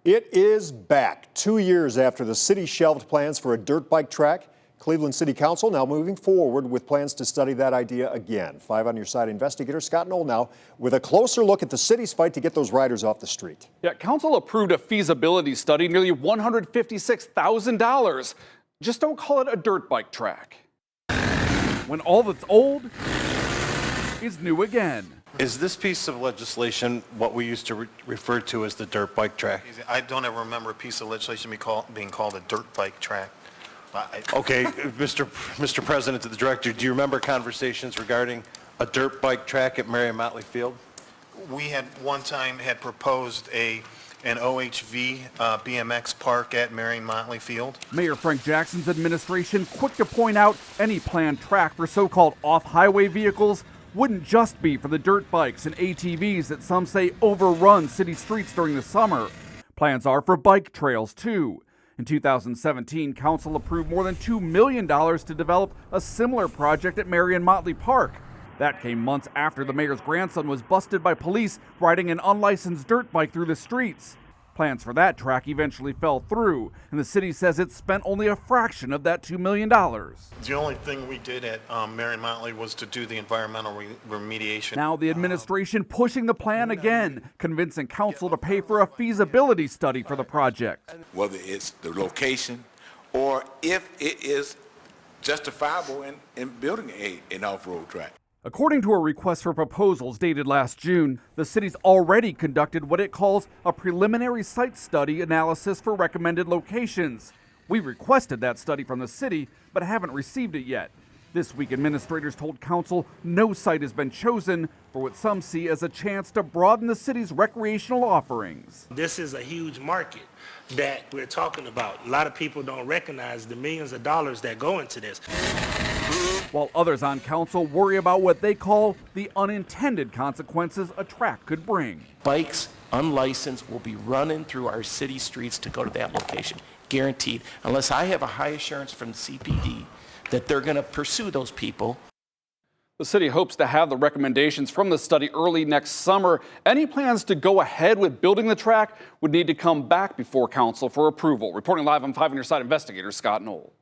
It is back 2 years after the city shelved plans for a dirt bike track. Cleveland City Council now moving forward with plans to study that idea again. 5 on Your Side investigator Scott Knoll now with a closer look at the city's fight to get those riders off the street. Yeah, council approved a feasibility study, nearly $156,000. Just don't call it a dirt bike track. When all that's old is new again. Is this piece of legislation what we used to refer to as the dirt bike track? I don't ever remember a piece of legislation being called a dirt bike track. Okay, Mr. President, to the director, do you remember conversations regarding a dirt bike track at Marion Motley Field? We had one time had proposed an OHV BMX park at Marion Motley Field. Mayor Frank Jackson's administration quick to point out any planned track for so-called off-highway vehicles wouldn't just be for the dirt bikes and ATVs that some say overrun city streets during the summer. Plans are for bike trails, too. In 2017, council approved more than $2 million to develop a similar project at Marion Motley Park. That came months after the mayor's grandson was busted by police riding an unlicensed dirt bike through the streets. Plans for that track eventually fell through, and the city says it spent only a fraction of that $2 million. The only thing we did at Marion Motley was to do the environmental remediation. Now the administration pushing the plan again, convincing council to pay for a feasibility study for the project. Whether it's the location or if it is justifiable in building an off-road track. According to a request for proposals dated last June, the city's already conducted what it calls a preliminary site study analysis for recommended locations. We requested that study from the city, but haven't received it yet. This week, administrators told council no site has been chosen for what some see as a chance to broaden the city's recreational offerings. This is a huge market that we're talking about. A lot of people don't recognize the millions of dollars that go into this. While others on council worry about what they call the unintended consequences a track could bring. Bikes, unlicensed, will be running through our city streets to go to that location, guaranteed, unless I have a high assurance from the CPD that they're going to pursue those people. The city hopes to have the recommendations from the study early next summer. Any plans to go ahead with building the track would need to come back before council for approval. Reporting live on 5 on Your Side investigator Scott Knoll.